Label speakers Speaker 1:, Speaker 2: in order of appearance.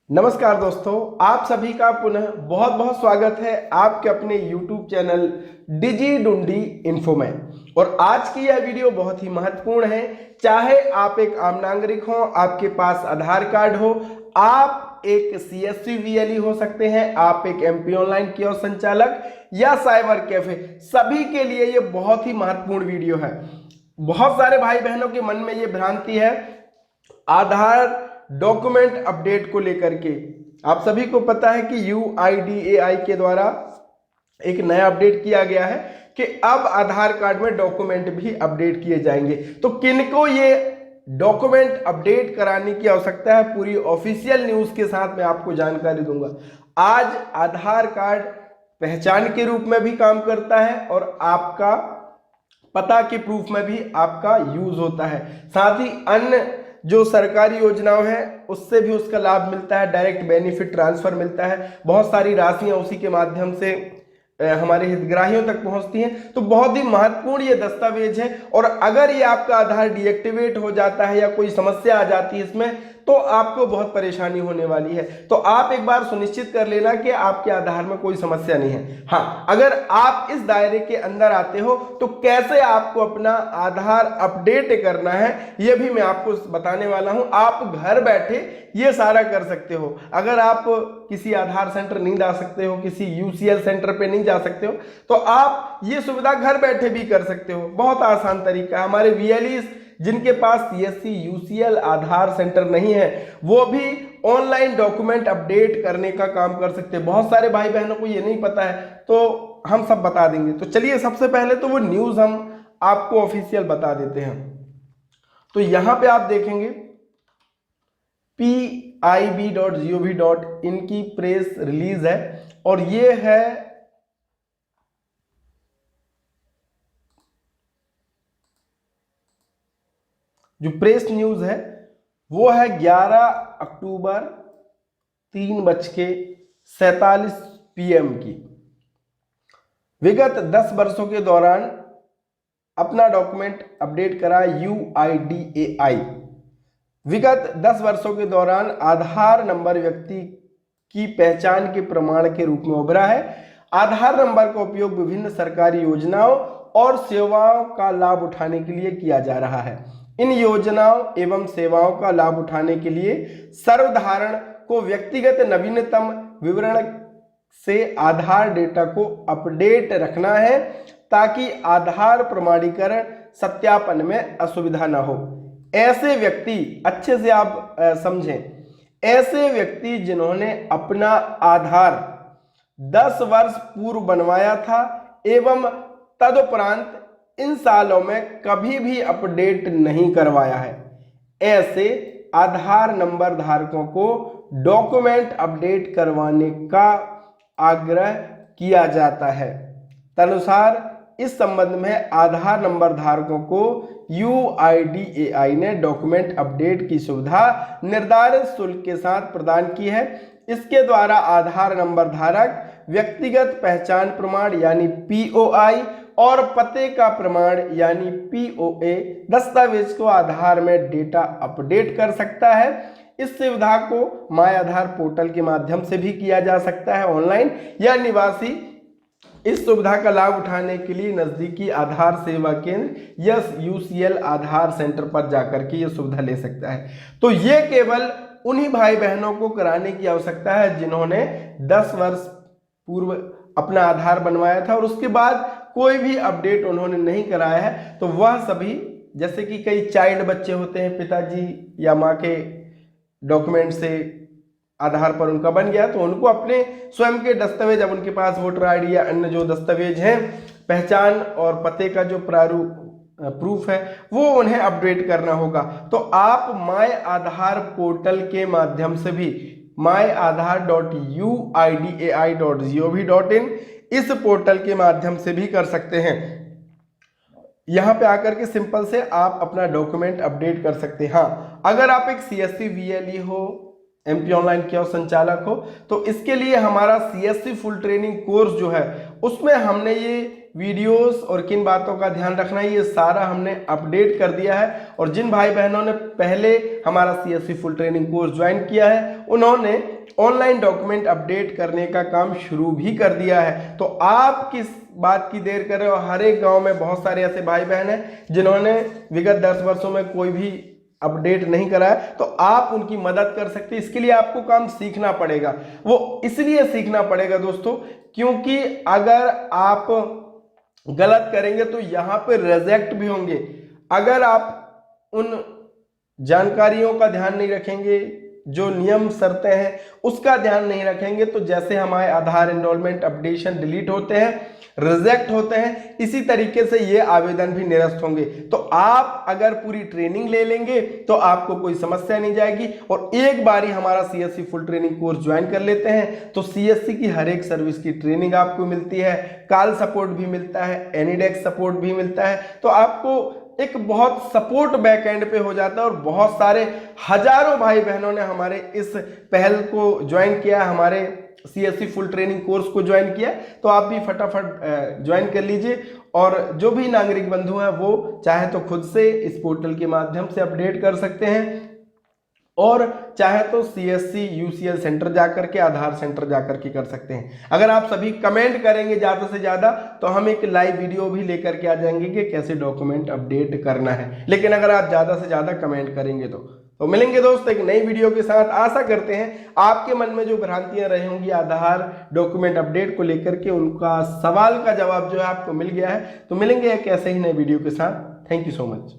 Speaker 1: नमस्कार दोस्तों, आप सभी का पुनः बहुत बहुत स्वागत है आपके अपने YouTube चैनल डिजी डुंडी इन्फो में। और आज की यह वीडियो बहुत ही महत्वपूर्ण है। चाहे आप एक आम नागरिक हो, आपके पास आधार कार्ड हो, आप एक CSC VLE हो सकते हैं, आप एक MP ऑनलाइन कियोस्क संचालक या साइबर कैफे, सभी के लिए ये बहुत ही महत्वपूर्ण वीडियो है। बहुत सारे भाई बहनों के मन में ये भ्रांति है आधार डॉक्यूमेंट अपडेट को लेकर के। आप सभी को पता है कि UIDAI के द्वारा एक नया अपडेट किया गया है कि अब आधार कार्ड में डॉक्यूमेंट भी अपडेट किए जाएंगे। तो किनको ये डॉक्यूमेंट अपडेट कराने की आवश्यकता है, पूरी ऑफिशियल न्यूज के साथ मैं आपको जानकारी दूंगा। आज आधार कार्ड पहचान के रूप में भी काम करता है और आपका पता के प्रूफ में भी आपका यूज होता है। साथ ही अन्य जो सरकारी योजनाओं हैं उससे भी उसका लाभ मिलता है, डायरेक्ट बेनिफिट ट्रांसफर मिलता है, बहुत सारी राशियां उसी के माध्यम से हमारे हितग्राहियों तक पहुंचती हैं। तो बहुत ही महत्वपूर्ण ये दस्तावेज है। और अगर ये आपका आधार डीएक्टिवेट हो जाता है या कोई समस्या आ जाती है इसमें, तो आपको बहुत परेशानी होने वाली है। तो आप एक बार सुनिश्चित कर लेना कि आपके आधार में कोई समस्या नहीं है। हाँ, अगर आप इस दायरे के अंदर आते हो तो कैसे आपको अपना आधार अपडेट करना है ये भी मैं आपको बताने वाला हूं। आप घर बैठे ये सारा कर सकते हो। अगर आप किसी आधार सेंटर नहीं जा सकते हो, किसी UCL सेंटर पे नहीं जा सकते हो, तो आप ये सुविधा घर बैठे भी कर सकते हो। बहुत आसान तरीका है। हमारे VLEs जिनके पास CSC UCL आधार सेंटर नहीं है, वो भी ऑनलाइन डॉक्यूमेंट अपडेट करने का काम कर सकते हैं। बहुत सारे भाई बहनों को ये नहीं पता है, तो हम सब बता देंगे। तो चलिए, सबसे पहले तो वो न्यूज़ हम आपको ऑफिशियल बता देते हैं। तो यहां पे आप देखेंगे PIB.gov.in की प्रेस रिलीज है और ये है जो प्रेस न्यूज है वो है 11 अक्टूबर 3:47 PM की। विगत 10 वर्षों के दौरान अपना डॉक्यूमेंट अपडेट करा UIDAI। विगत 10 वर्षों के दौरान आधार नंबर व्यक्ति की पहचान के प्रमाण के रूप में उभरा है। आधार नंबर का उपयोग विभिन्न सरकारी योजनाओं और सेवाओं का लाभ उठाने के लिए किया जा रहा है। इन योजनाओं एवं सेवाओं का लाभ उठाने के लिए सर्वधारण को व्यक्तिगत नवीनतम विवरण से आधार डेटा को अपडेट रखना है ताकि आधार प्रमाणीकरण सत्यापन में असुविधा न हो। ऐसे व्यक्ति, अच्छे से आप समझें, ऐसे व्यक्ति जिन्होंने अपना आधार 10 वर्ष पूर्व बनवाया था एवं तदुपरांत इन सालों में कभी भी अपडेट नहीं करवाया है, ऐसे आधार नंबर धारकों को डॉक्यूमेंट अपडेट करवाने का आग्रह किया जाता है। तदनुसार इस संबंध में आधार नंबर धारकों को UIDAI ने डॉक्यूमेंट अपडेट की सुविधा निर्धारित शुल्क के साथ प्रदान की है। इसके द्वारा आधार नंबर धारक व्यक्तिगत पहचान प्रमाण यानी POI और पते का प्रमाण यानी POA दस्तावेज को आधार में डेटा अपडेट कर सकता है। इस सुविधा को माय आधार पोर्टल के माध्यम से भी किया जा सकता है ऑनलाइन, या निवासी इस सुविधा का लाभ उठाने के लिए नजदीकी आधार सेवा केंद्र या UCL आधार सेंटर पर जाकर के ये सुविधा ले सकता है। तो ये केवल उन्हीं भाई बहनों को कराने की आवश्यकता है जिन्होंने 10 वर्ष पूर्व अपना आधार बनवाया था और उसके बाद कोई भी अपडेट उन्होंने नहीं कराया है। तो वह सभी, जैसे कि कई चाइल्ड बच्चे होते हैं, पिताजी या माँ के डॉक्यूमेंट से आधार पर उनका बन गया, तो उनको अपने स्वयं के दस्तावेज, अब उनके पास वोटर ID या अन्य जो दस्तावेज हैं, पहचान और पते का जो प्रूफ है, वो उन्हें अपडेट करना होगा। तो आप माय आधार पोर्टल के माध्यम से भी myAadhar.uidai.gov.in इस पोर्टल के माध्यम से भी कर सकते हैं। यहां पे आकर के सिंपल से आप अपना डॉक्यूमेंट अपडेट कर सकते हैं। हाँ, अगर आप एक CSC VLE हो, MP ऑनलाइन कियोस्क संचालक हो, तो इसके लिए हमारा CSC फुल ट्रेनिंग कोर्स जो है उसमें हमने ये वीडियोस और किन बातों का ध्यान रखना है ये सारा हमने अपडेट कर दिया है। और जिन भाई बहनों ने पहले हमारा CSC full training course join किया है उन्होंने ऑनलाइन डॉक्यूमेंट अपडेट करने का काम शुरू भी कर दिया है। तो आप किस बात की देर कर रहे हो? हर एक गांव में बहुत सारे ऐसे भाई बहन हैं जिन्होंने विगत 10 वर्षों में कोई भी अपडेट नहीं करा है, तो आप उनकी मदद कर सकते हैं। इसके लिए आपको काम सीखना पड़ेगा। वो इसलिए सीखना पड़ेगा दोस्तों क्योंकि अगर आप गलत करेंगे तो यहां पे रिजेक्ट भी होंगे। अगर आप उन जानकारियों का ध्यान नहीं रखेंगे, जो नियम शर्तें हैं उसका ध्यान नहीं रखेंगे, तो जैसे हमारे आधार एनरोलमेंट अपडेशन डिलीट होते हैं, रिजेक्ट होते हैं, इसी तरीके से ये आवेदन भी निरस्त होंगे। तो आप अगर पूरी ट्रेनिंग ले लेंगे तो आपको कोई समस्या नहीं जाएगी। और एक बार ही हमारा CSC full training course join कर लेते हैं तो सीएससी की हर एक सर्विस की ट्रेनिंग आपको मिलती है, कॉल सपोर्ट भी मिलता है, एनीडेक्स सपोर्ट भी मिलता है। तो आपको एक बहुत सपोर्ट बैकएंड पे हो जाता है। और बहुत सारे हजारों भाई बहनों ने हमारे इस पहल को ज्वाइन किया, हमारे सीएससी फुल ट्रेनिंग कोर्स को ज्वाइन किया। तो आप भी फटाफट ज्वाइन कर लीजिए। और जो भी नागरिक बंधु हैं वो चाहे तो खुद से इस पोर्टल के माध्यम से अपडेट कर सकते हैं, और चाहे तो सीएससी यूसीएल सेंटर जाकर के, आधार सेंटर जाकर के कर सकते हैं। अगर आप सभी कमेंट करेंगे ज़्यादा से ज़्यादा तो हम एक लाइव वीडियो भी लेकर के आ जाएंगे कि कैसे डॉक्यूमेंट अपडेट करना है। लेकिन अगर आप ज़्यादा से ज़्यादा कमेंट करेंगे तो मिलेंगे दोस्त एक नई वीडियो के साथ। आशा करते हैं आपके मन में जो भ्रांतियां रही होंगी आधार डॉक्यूमेंट अपडेट को लेकर के, उनका सवाल का जवाब जो है आपको मिल गया है। तो मिलेंगे एक ऐसे ही नए वीडियो के साथ। Thank you so much.